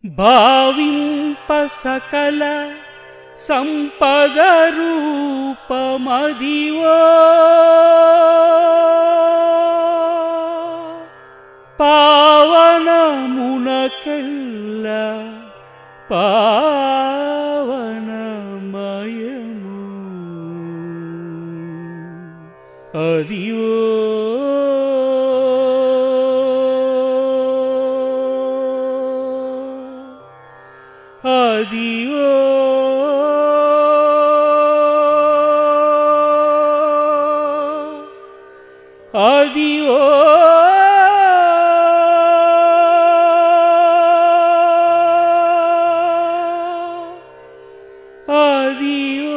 భావింప సకల సంపద రూపమదివో పావనమునకెల్ల పావనమయము అదివో అదివో అదివో అదివో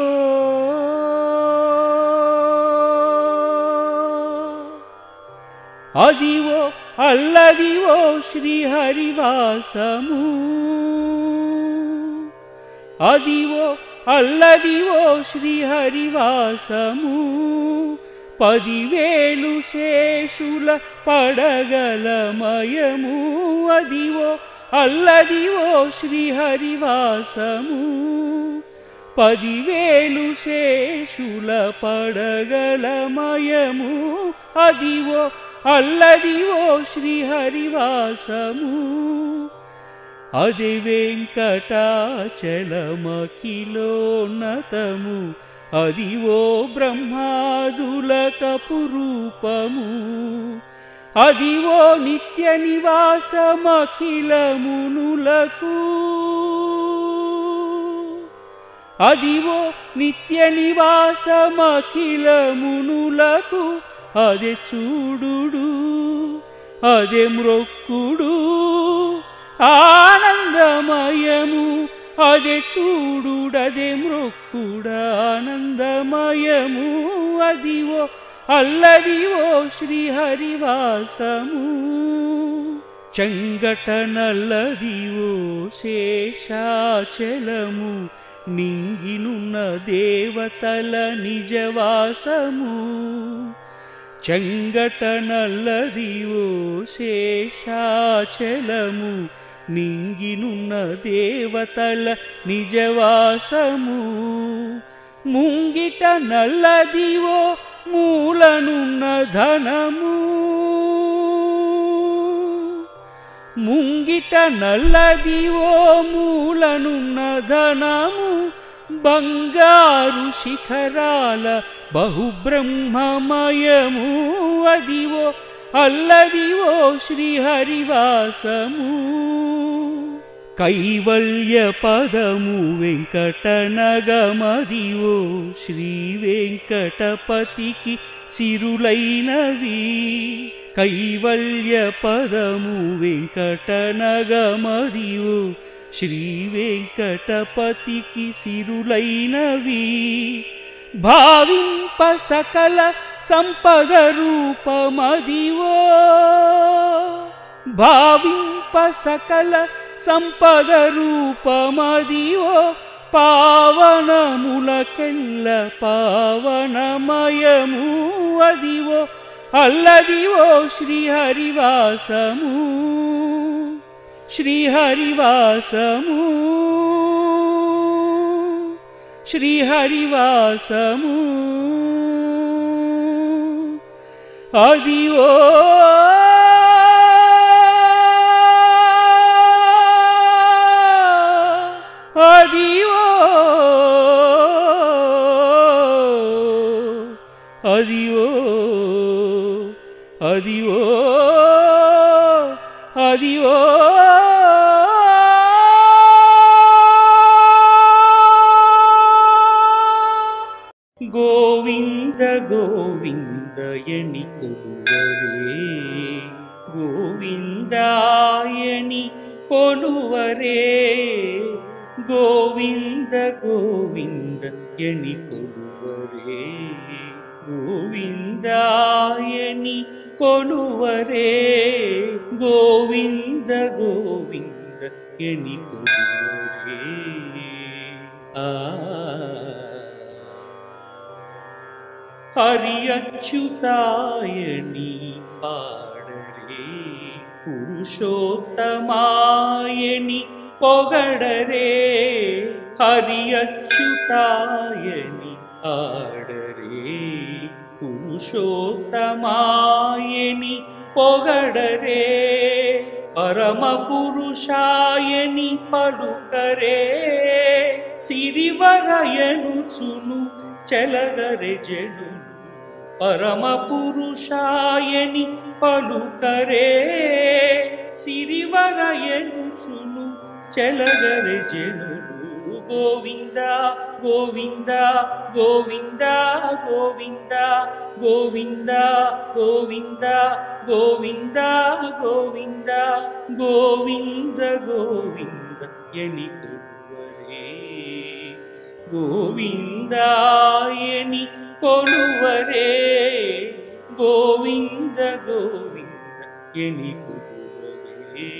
అదివో అల్లదివో శ్రీహరివాసము అదివో అల్లదివో శ్రీహరివాసము 10,000 శేషుల పడగలమయము అదివో అల్లదివో శ్రీహరివాసము 10,000 శేషుల పడగలమయము అదివో అల్లదివో శ్రీహరివాసము అది వెంకటాచలమఖిలోన్నతము అదివో బ్రహ్మాదులకపురూపము అదివో నిత్య నివాసమఖిలమునులకు అదివో నిత్య నివాసమఖిలమునులకు అదే చూడుడు అదే మ్రొక్కుడు ఆనందమయము అదే చూడుడదే మ్రొక్కుడానందమయము అదివో అల్లదివో శ్రీహరివాసము చెంగటనల్లదివో శేషాచలము నింగినున్న దేవతల నిజవాసము చెంగటనల్లదివో శేషాచలము నింగినున్న దేవతల నిజవాసము ముంగిట నల్లదివో మూలనున్న ధనము ముంగిట నల్లదివో మూలనున్న ధనము బంగారు శిఖరాల బహుబ్రహ్మమయము అదివో అల్లదివో శ్రీహరివాసము కైవల్య పదము వెంకటనగమదివో శ్రీ వెంకటపతికి సిరులైనవి కైవల్య పదము వెంకటనగమదివో శ్రీ వెంకటపతికి సిరులైనవి భావింప సకల సంపద రూపమదివో భావింప సకల సంపద రూపమదివో పావనములకెల్ల పావనమయము అదివో అల్లదివో శ్రీహరివాసము శ్రీహరివాసము శ్రీహరివాసము అదివో అదివో అదివో అదివో అదివో గోవింద గోవిందయని కొలువరే గోవిందాయని కొలువరే గోవింద గోవిందయని కొలువరే గోవిందాయని కొలువరే గోవింద గోవిందయని కొలువరే హరి అచ్యుతాయని పాడరే పురుషోత్తమాయని పొగడరే హరి అచ్యుతాయని ఆడరే పురుషోత్తమాయని పొగడరే పరమ పురుషాయని పలుకరే సిరివరయనుచును చెలగరె జనులు పరమ పురుషాయని పలుకరే సిరివరయనుచును చెలగరె జనులు గోవింద గోవింద గోవింద గోవింద గోవింద గోవింద గోవింద గోవింద గోవింద గోవింద ఎని కొలువరే గోవిందాయని కొలువరే గోవింద గోవింద ఎని కొలువరే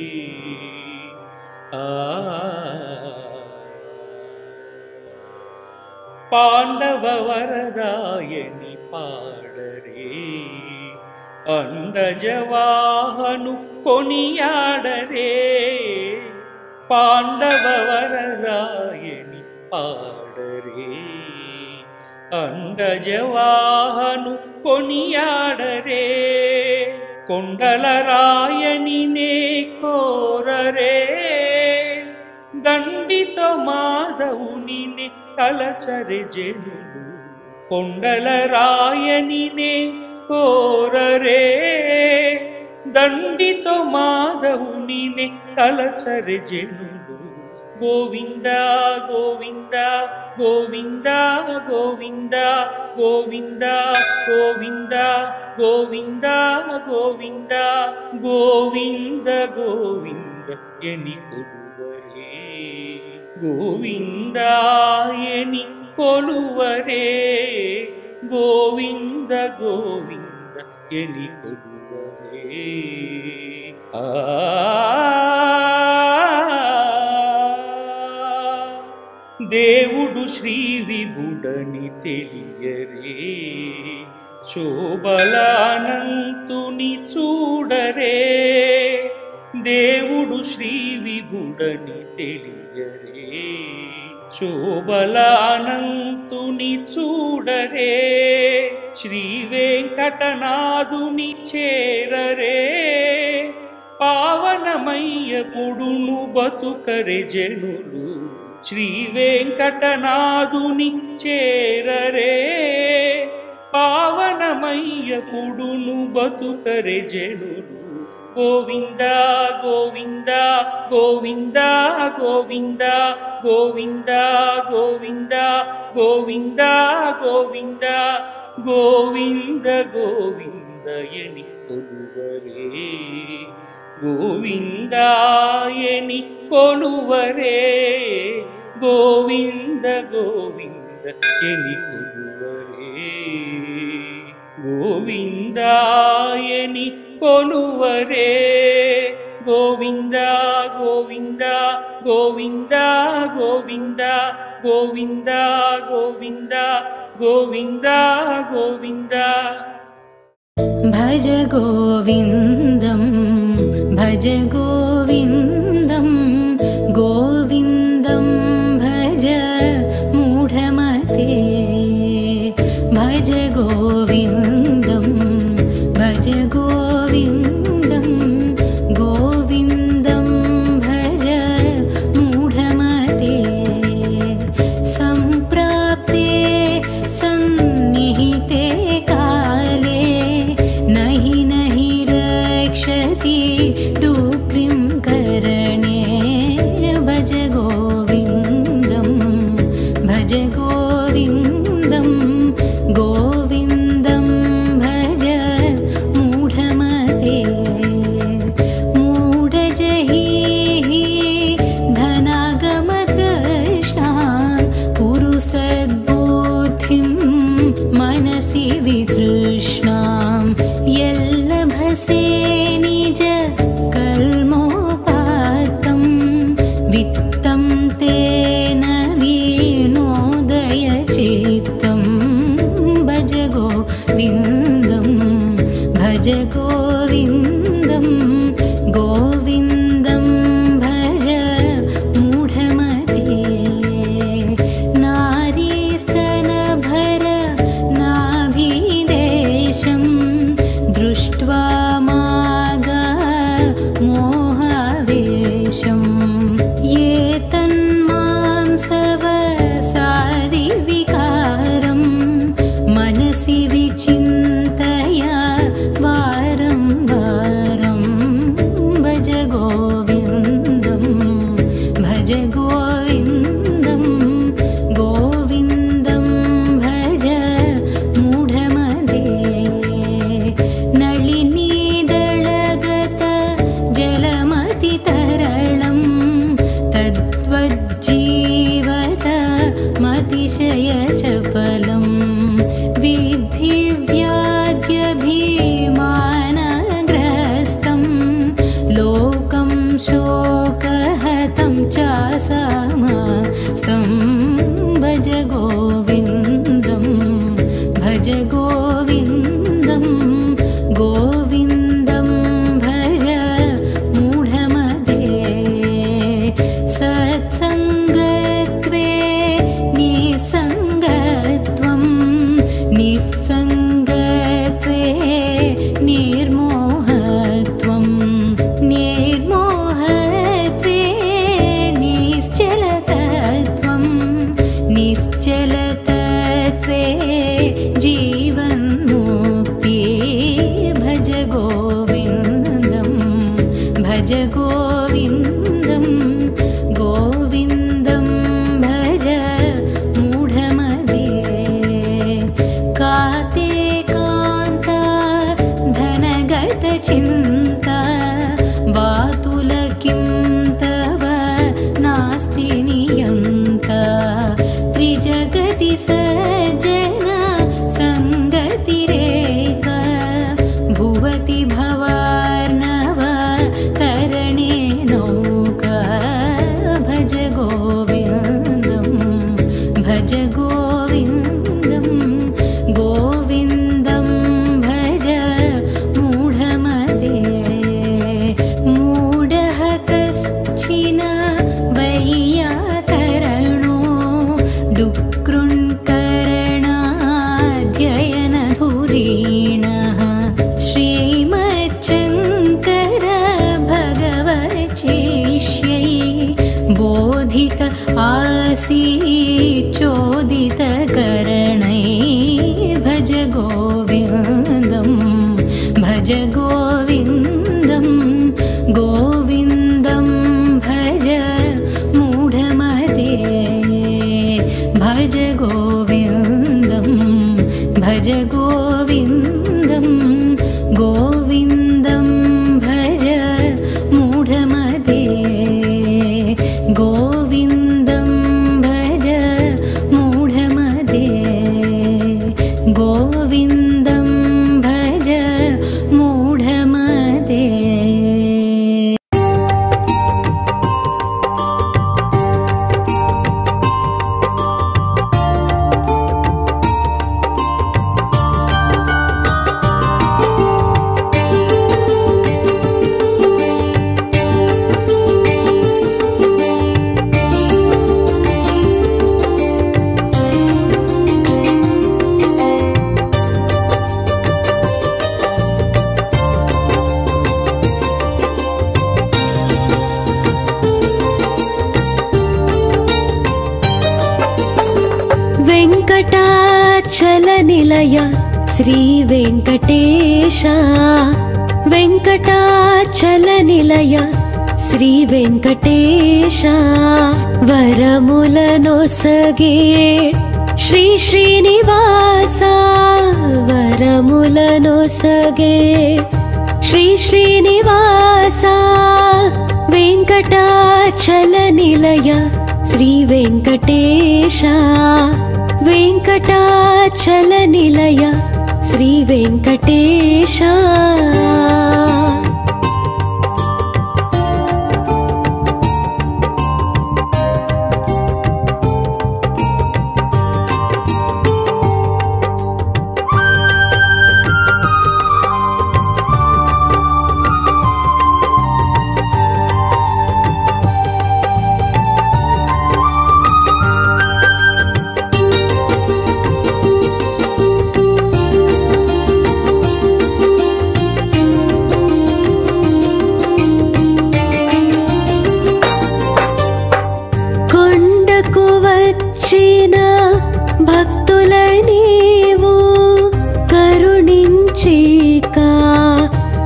పాండవ వరదాయని పాడరే అండజవాహను కొనియాడరే పాండవ వరదాయని పాడరే అండజవాహను కొనియాడరే కొండల రాయనినే కోరరే దండితో మాధవునినే తలచరె జనులు కొండల రాయనినే కోరరే దండితో మాధవునినే తలచరె జనులు గోవింద గోవింద గోవింద గోవింద గోవింద గోవింద గోవింద గోవింద గోవింద గోవింద ఎని కొలువరే గోవిందాయని కొలువరే గోవింద గోవింద ఎని కొలువరే దేవుడు శ్రీ విభుడని తెలియరే శోభలానంతుని చూడరే దేవుడు శ్రీ విభుడని తెలియరే శోభలానంతుని చూడరే శ్రీ వెంకటనాథుని చేరరే పావనమయ్య పుడును బతుకరె జనులు శ్రీ వెంకటనాథుని చేరరే పావనమయ్య పుడును బతుకరె జనులు గోవింద గోవింద గోవింద గోవింద గోవింద గోవింద గోవింద గోవింద గోవింద గోవింద ఎని కొలువరే గోవిందాయని కొలువరే గోవింద గోవింద ఎని కొలువరే గోవిందాయని కొలువరే గోవింద గోవింద గోవింద గోవింద గోవింద గోవింద గోవింద గోవింద భజ గోవిందం భజ గోవిందం గోవిందం భజ మూఢమతే భజ గోవిందం భజ గోవిందం గోవిందం భజ మూఢమతే సంప్రాప్తే సన్నిహితే కాలే నహి నహి రక్షతి డూక్రిం కరణే భజ గోవిందం భజ గోవిందం గోవిందం భజ మూఢమతే మూఢజహీః ధనాగమతృష్ణా కురు సద్బుద్ధిం మనసి వితృష్ణాం యల్లభసే నిజ కర్మోపాత్తం విత్తం తేన వినోదయ చిత్తం భజ గోవిందం భజ గోవిందం గోవిందం భజ भज गोविन्दं गोविन्दं भज मूढमदे नलिनीदळगत जलमतितरलं तद्वज्जीवत मतिशयचपलं विद्धि व्याज्यभिमानग्रस्तं लोकं शोकहतं चासमस्तं भज गोविन्दं भज गोविन्दं गोविन्दं भज मूढमदे सत्सङ्गत्वे निसङ्गत्वं निस्सङ्गत्वे निर्मोहत्वं निर्मोहत्वे निश्चलतत्वं निश्चलतत्वे जीवन्मुक्ति भज गोविन्दं भज गोविन्दं गोविन्दं भज मूढमदे काते कान्ता धनगतचिन्ता वातुलकिं तव नास्ति नियन्ता त्रिजगति सज्जन सङ्गतिरेक भुवति भवार्णव तरणे नौका भज गोविन्दं भज गोविन्दं गोविन्दं भज मूढमदे मूढः कश्चिन वैयाकरणो डुक्कृन्करणाध्ययनधुरीणः श्रीमच्छङ्कर भगवच्चेष्यै बोधित आसीच्चोदितकरणै भज गोविन्दं भज गोविन्दं गोविन्दं भज मूढमदे भज गोविन्दं भज गोविन्दं गोविन्दं भज मूढमदे गोविन्दं भज मूढमदे गोविन्दं भज मूढमदे वेङ्कटाचलनिलय श्रीवेङ्कटेश वेङ्कटाचलनिलय श्रीवेङ्कटेश वरमुलनोसगे श्री श्रीनिवास वरमुलनोसगे श्री श्रीनिवास वेङ्कटाचलनिलय श्रीवेङ्कटेश वेङ्कटाचलनिलय श्रीवेङ्कटेश వచ్చిన భక్తుల నీవు కరుణించిక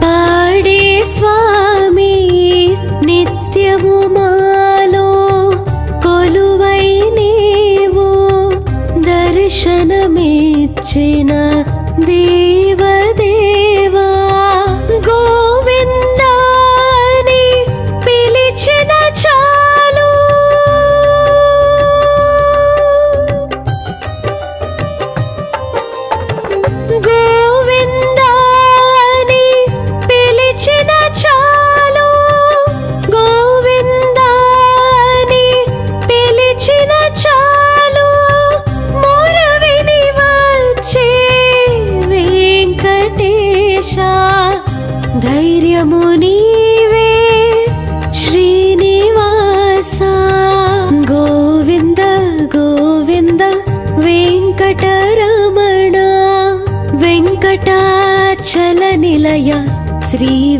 పాడే స్వామి నిత్యము మాలో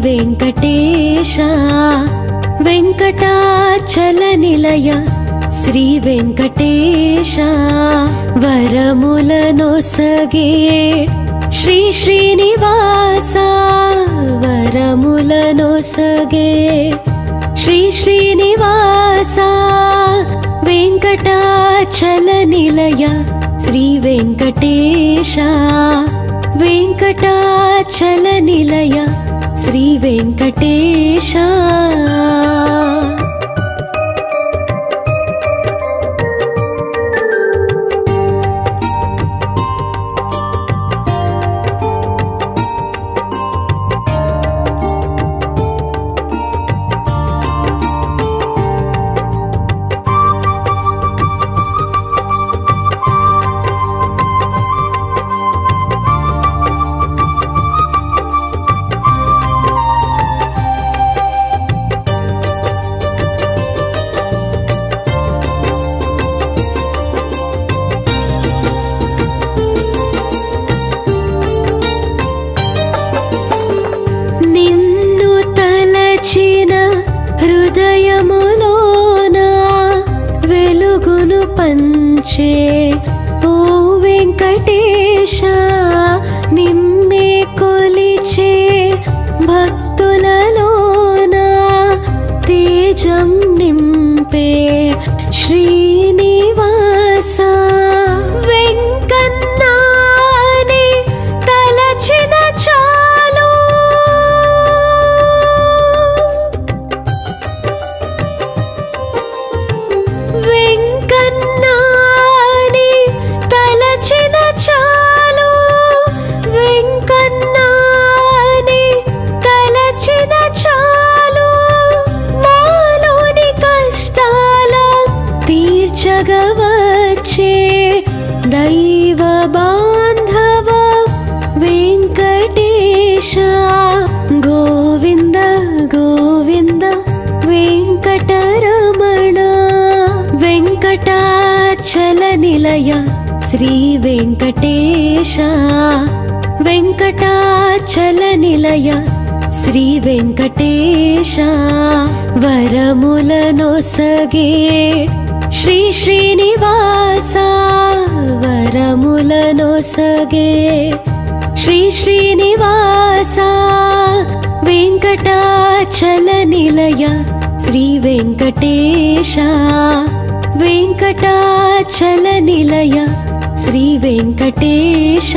వెంకటేశ వెంకటాచలనిలయ శ్రీ వెంకటేశ వరములనొసగే శ్రీ శ్రీనివాస వరములనొసగే శ్రీ శ్రీనివాస వెంకటాచలనిలయ శ్రీ వెంకటేశ వెంకటాచలనిలయ శ్రీ వెంకటేశ హృదయములోన వెలుగును పంచే ఓ వెంకటేశ నిన్నే కొలిచే భక్తులలోన తేజం నింపే శ్రీనివాస వెంకన్నాని తలచిన చాలు వెంకన్నాని తలచిన చాలు వెంకన్నాని తలచిన చాలు మాలోని కష్టాల తీర్చగవచ్చే దైవ బాంధవ వెంకటేశ గోవింద గోవింద వెంకటరమణ వెంకటాచలనిలయ శ్రీ వెంకటేశ వెంకటాచలనిలయ శ్రీ వెంకటేశ వరములనొసగే శ్రీ శ్రీనివాస వరములనొసగే శ్రీ శ్రీనివాస వెంకటాచలనిలయ శ్రీ వెంకటేశ వెంకటాచలనిలయ శ్రీ వెంకటేశ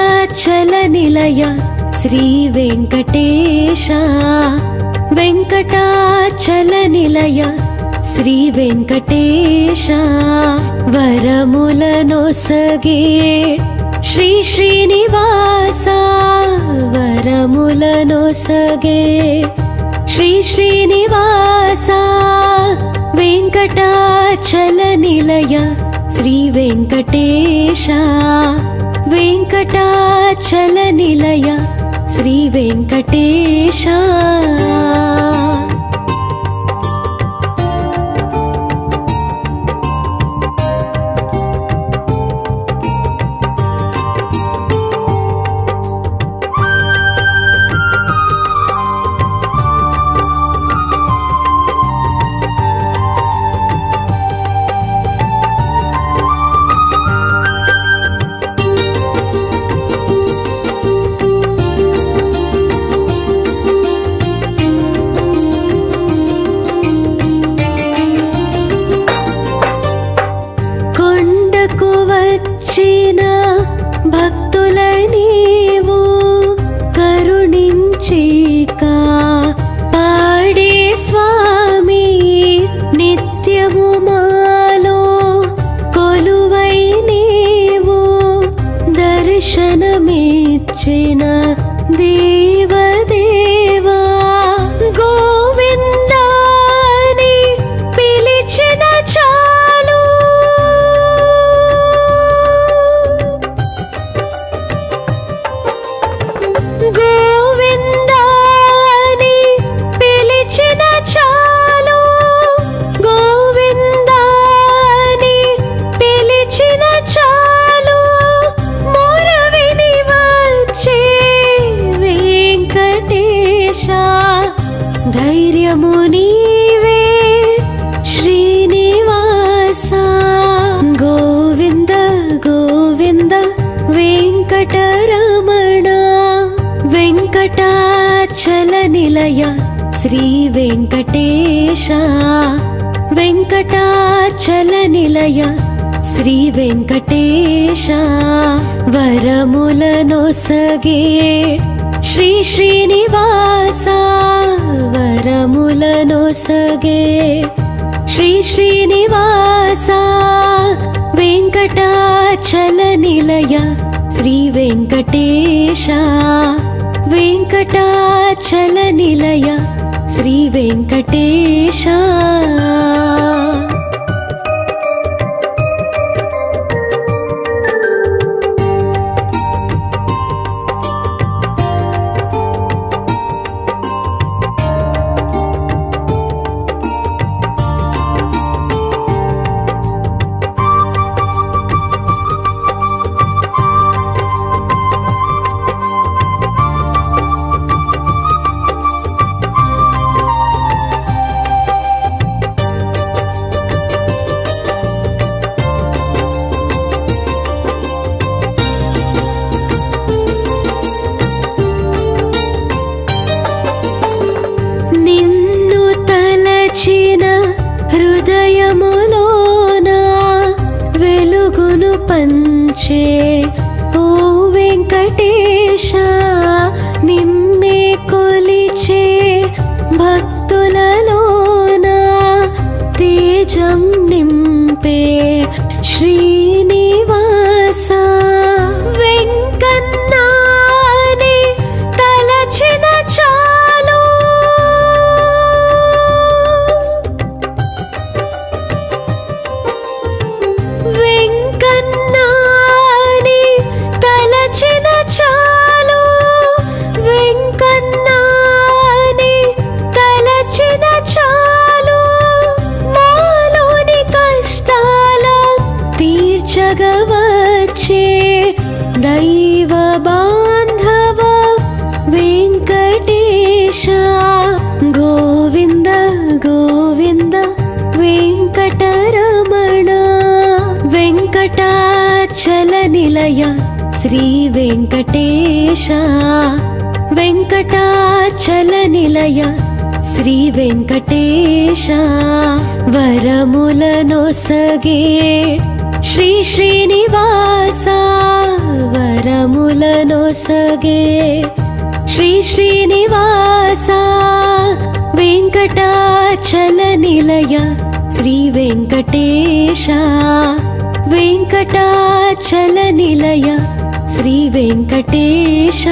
వెంకటాచలనిలయ శ్రీ వెంకటేశ వెంకటాచలనిలయ శ్రీ వెంకటేశ వరములనొసగే శ్రీ శ్రీనివాస వరములనొసగే శ్రీ శ్రీనివాస వెంకటాచలనిలయ శ్రీ వెంకటేశ వెంకటాచలనిలయ శ్రీ వెంకటేశ వరమునిచ్చిన దేవదేవా గోవిందాని పిలిచిన చాలు గోవిందాని పిలిచిన చాలు గోవిందాని పిలిచిన చాలు మొరవిని వచ్చే వెంకటేశ ధైర్యము నీవే శ్రీనివాస గోవింద గోవింద వెంకటరమణ వెంకటాచల నిలయ శ్రీ వెంకటేశ వెంకటాచల నిలయ శ్రీ వెంకటేశ వరములనొసగే శ్రీ శ్రీనివాస వరములనొసగే శ్రీ శ్రీనివాస వెంకటాచల నిలయ శ్రీ వెంకటేశ వెంకటాచల నిలయ శ్రీ వెంకటేశ నిన్ను తలచిన హృదయములోన వెలుగును పంచే ఓ వెంకటేశ నిన్నే కొలిచే భక్తులలోన తేజం నింపే శ్రీనివాస వెంకన్నాని తలచిన చాలు వెంకన్నాని తలచిన చాలు వెంకన్నాని తలచిన చాలు మాలోని కష్టాల తీర్చగవచ్చే దైవ బాంధవ వెంకటేశ గోవింద గోవింద వెంకటరమణ వెంకటాచల నిలయ శ్రీ వెంకటేశ వెంకటాచల నిలయ శ్రీ వెంకటేశ వరములనొసగే శ్రీ శ్రీనివాస వరములనొసగే శ్రీ శ్రీనివాస వెంకటాచల నిలయ శ్రీ వెంకటేశ వెంకటాచల నిలయ శ్రీ వెంకటేశ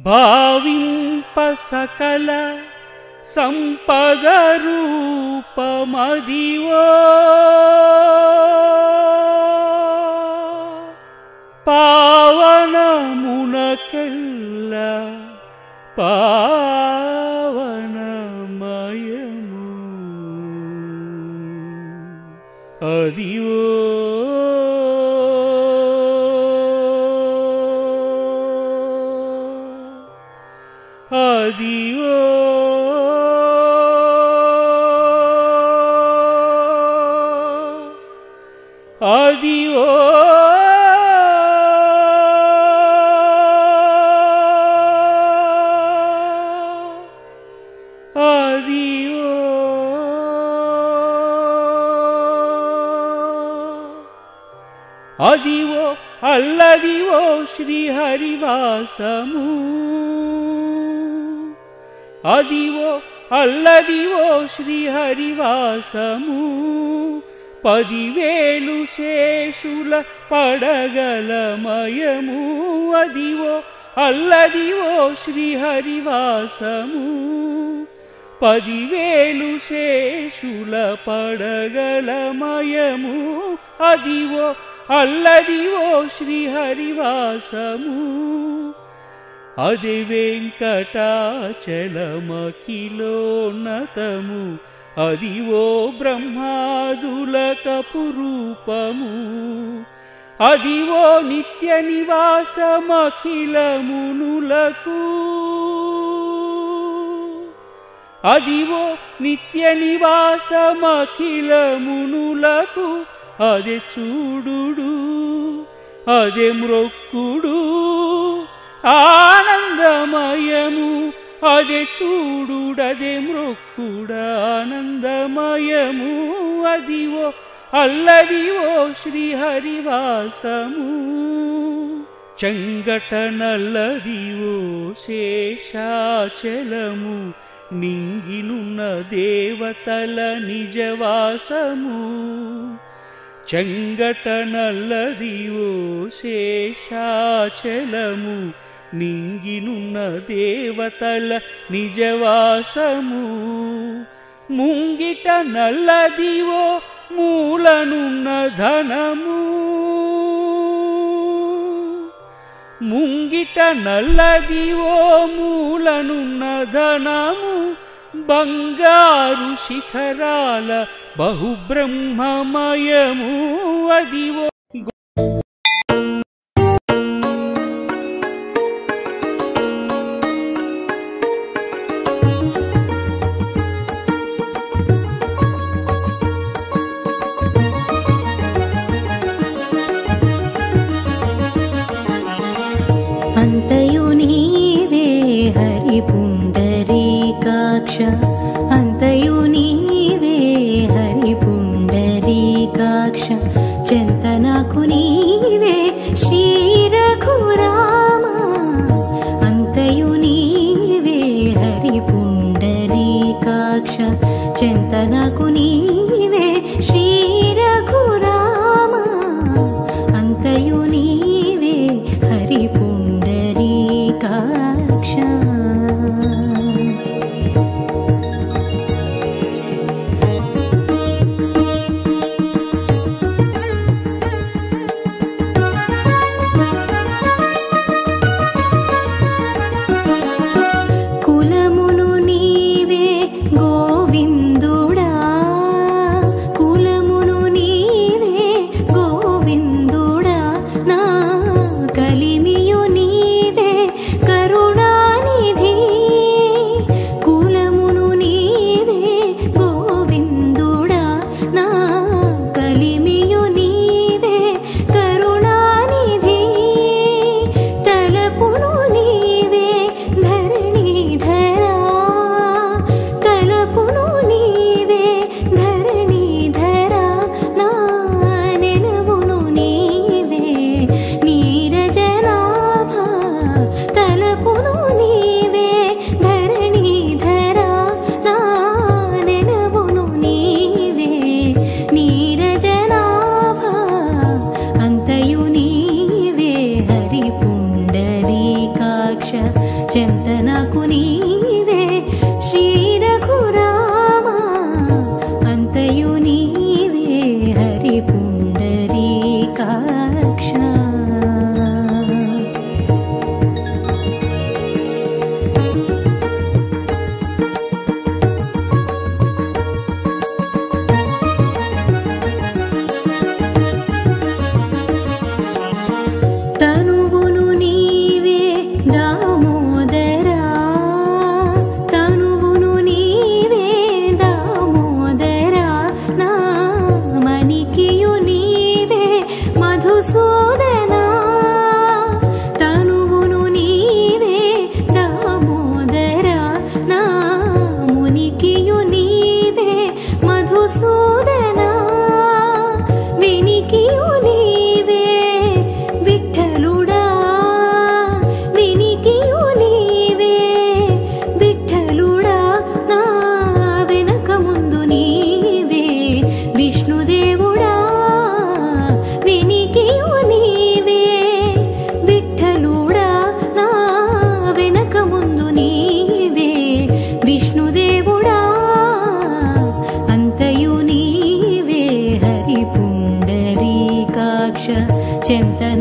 భావింప సకల సంపద రూపమదివో పావనమునకెల్ల పావనమయము అదివో అదివో అదివో అదివో అదివో అల్లదివో శ్రీహరివాసము అదివో అల్లదివో శ్రీహరివాసము 10,000 శేషుల పడగలమయము అదివో అల్లదివో శ్రీహరివాసము 10,000 శేషుల పడగలమయము అదివో అల్లదివో శ్రీహరివాసము అది వెంకటాచలమఖిలోన్నతము అదివో బ్రహ్మాదులకపు రూపము అదివో నిత్య నివాసమఖిలమునులకు అదివో నిత్య నివాసమఖిలమునులకు అదే చూడుడు అదే మ్రొక్కుడు ఆనందమయము అదే చూడుడదే మ్రొక్కుడానందమయము అదివో అల్లదివో శ్రీహరివాసము చెంగటనల్లదివో శేషాచలము నింగినున్న దేవతల నిజవాసము చెంగటనల్లదివో శేషాచలము నింగినున్న దేవతల నిజవాసము ముంగిట నల్లదివో మూలనున్న ధనము ముంగిట నల్లదివో మూలనున్న ధనము బంగారు శిఖరాల బహుబ్రహ్మమయము అదివో అంతయు నీవే హరి పుండరీకాక్ష అంతయు నీవే హరి పుండరీకాక్ష చింతనకు నీవే శ్రీ రఘురామ అంతయు నీవే హరి పుండరీకాక్ష చింతనకు నీవే శ్రీ రఘురామ అంతయు నీవే హరి పుండరీకాక్ష కులమును నీవే గోవిందుడా కులమును నీవే గోవిందుడా నా కలిమియు నీవే కరుణానిధి కులమును నీవే గోవిందుడా నా కలిమియు నీవే కరుణానిధి తలపును నీవే ధరణీధరా తలపును నీవే ధరణీధరా నా నెలవును నీవే నీరజనాభ తలపును నీవే ధరణీధరా నా నెలవును నీవే నీరజనాభ అంతయు నీవే హరి పుండరీకాక్ష చింతనకు నీవే శ్రీ రఘురామ అంతయు నీవే హరి పుండరీకాక్ష తనువును నీవే దామోదరా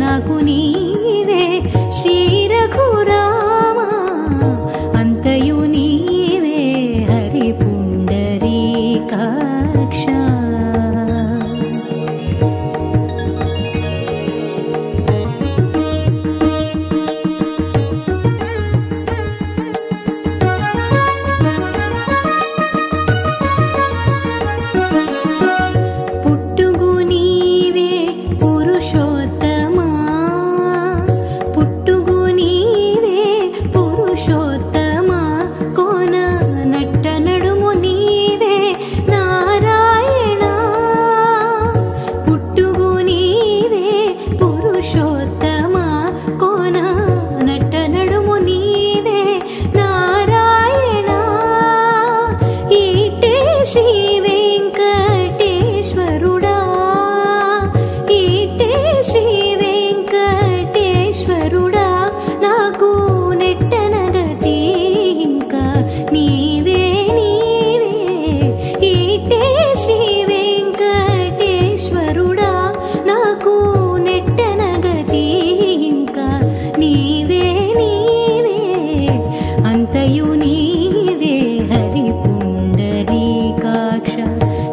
నాకు నీవే శ్రీ రఘురామ అంతయు నీవే హరి పుండరీకాక్ష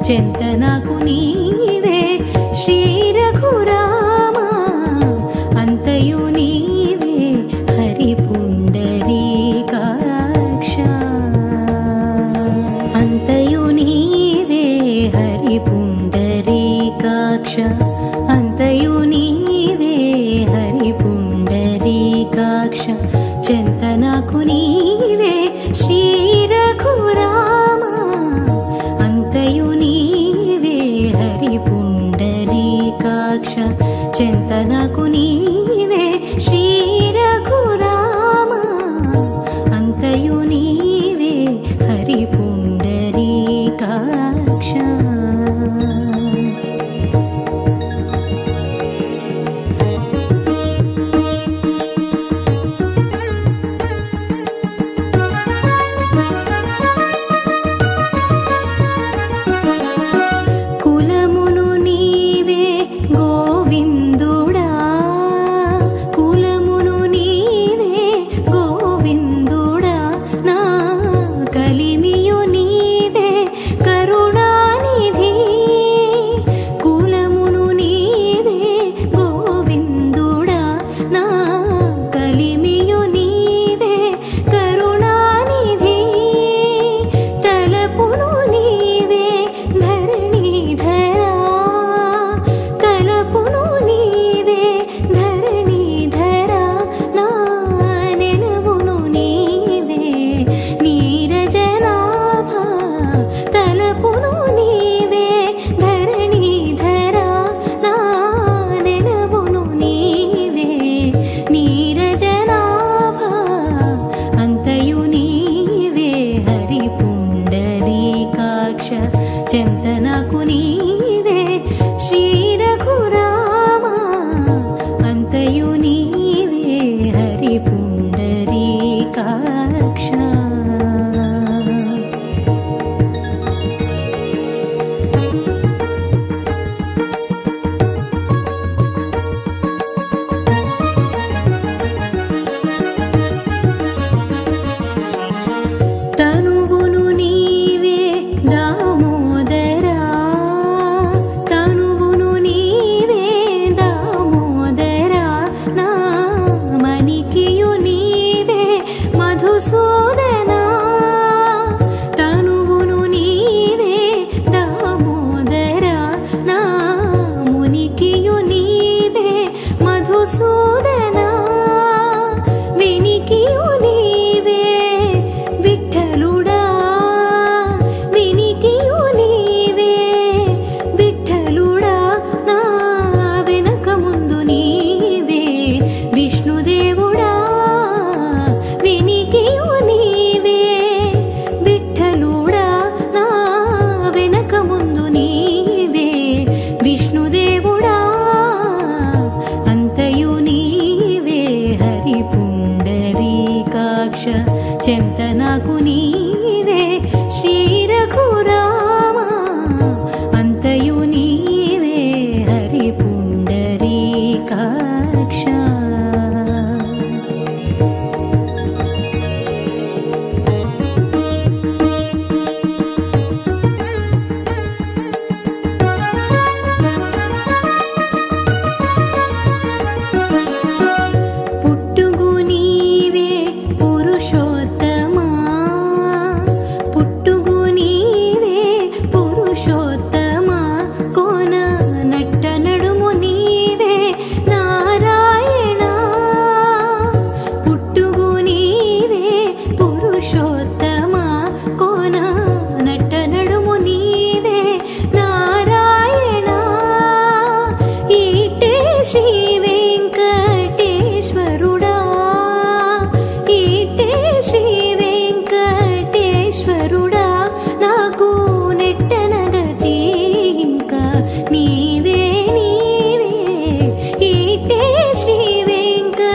చెంత నాకు నీవే శ్రీ రఘురామ అంతయు నీవే హరి పుండరీకాక్ష అంతయు నీవే హరి పుండరీకాక్ష అంతయు నీవే హరి పుండరీకాక్ష చెంత నాకు నీవే శ్రీ రఘురామ అంతయు నీవే హరి పుండరీకాక్ష చెంత నాకు నీవే శ్రీ రఘురామ అంతయు నీవే హరి పుండరీకాక్ష చెంత నాకు నీవే శ్రీ రఘురామ అంతయు నీవే హరి పుండరీకాక్ష తనువును నీవే దామోదరా తనువును నీవే దామోదరా నా మణికియు నీవే మధుసూదనా తనువును నీవే దామోదరా నా మునికియు నీవే మధుసూదనా వినికియు నీవే విఠలుడా వినికియు నీవే విఠలుడా నా వెనక ముందు నీవే విష్ణుదేవుడా వినికియు నీవే విఠలుడా నా వెనక ముందు నీవే విష్ణుదేవుడా అంతయు నీవే హరి పుండరీకాక్ష చెంత నాకు నీవే శ్రీ రఘురామ అంతయు నీవే హరి పుండరీకాక్ష వెంకటేశ్వరుడా ఈటే శ్రీ వెంకటేశ్వరుడా నాకు నెట్టనగతి ఇంకా నీవే నీవే ఈటే శ్రీ వెంకటేశ్వరుడా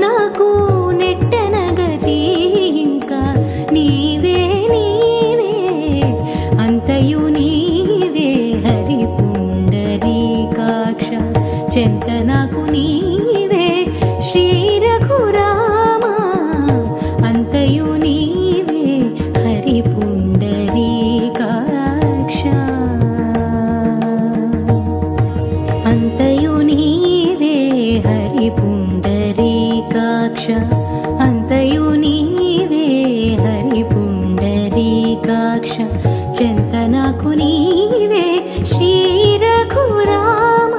నాకు నెట్టనగతి ఇంకా నీవే నీవే అంతయు నీవే హరి పుండరీకాక్ష చెంత నాకు నీవే శ్రీ రఘురామ అంతయు నీవే హరి పుండరీకాక్ష అంతయు నీవే హరి పుండరీకాక్ష అంతయు నీవే హరి పుండరీకాక్ష చెంత నాకు నీవే శ్రీ రఘురామ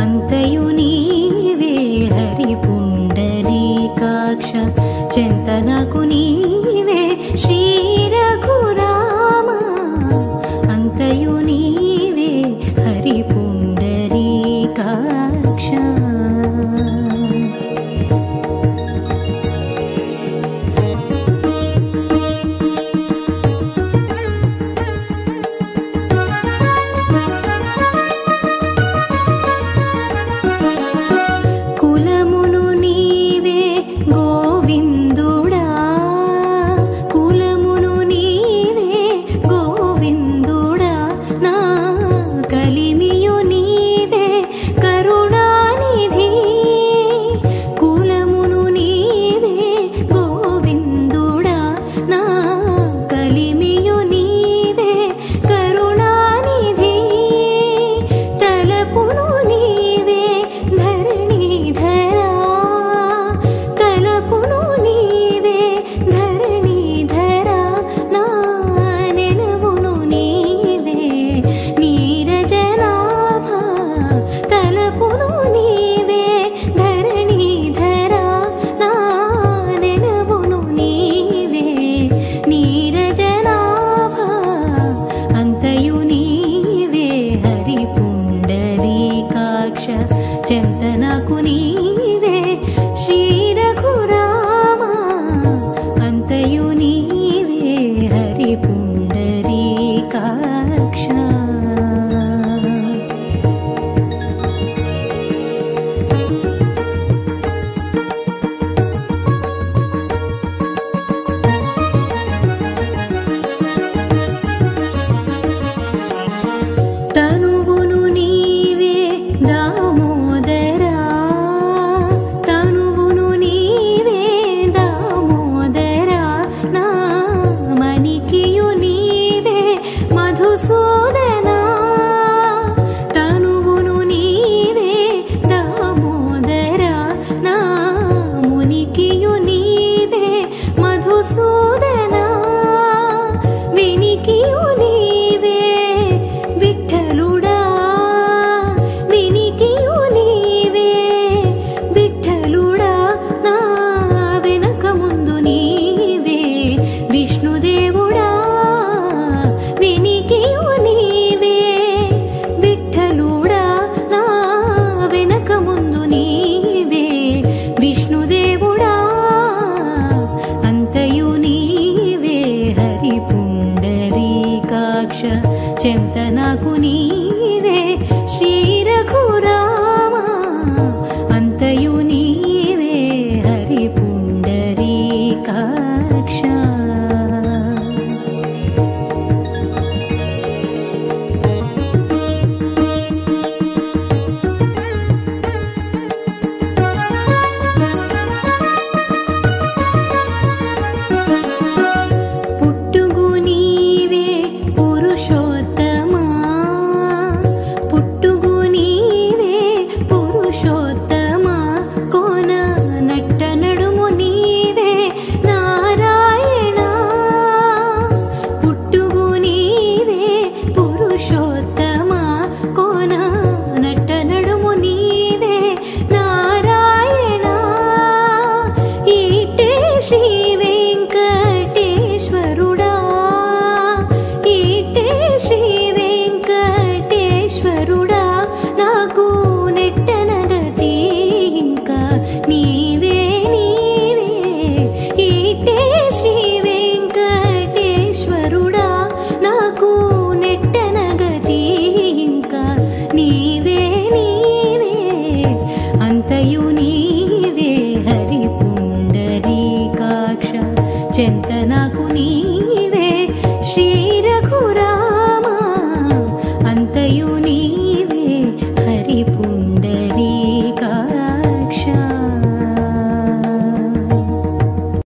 అంతయు నీవే హరి పుండరీకాక్ష చెంత నాకు నీవే శ్రీ రఘురామ అంతయు నీవే హరి పుండరీకాక్ష కులమును నీవే గోవిందుడా కులమును నీవే గోవిందుడా నా కలిమియు నీవే కరుణానిధి కులమును నీవే గోవిందుడా నా కలిమియు నీవే కరుణానిధి తలపును నీవే ధరణీధరా తలపును నీవే ధరణీధరా నా నెలవును నీవే నీరజనాభ తలపును నీవే ధరణీధరా నా నెలవును నీవే నీరజనాభ అంతయు నీవే హరి పుండరీకాక్ష చెంత నాకు నీ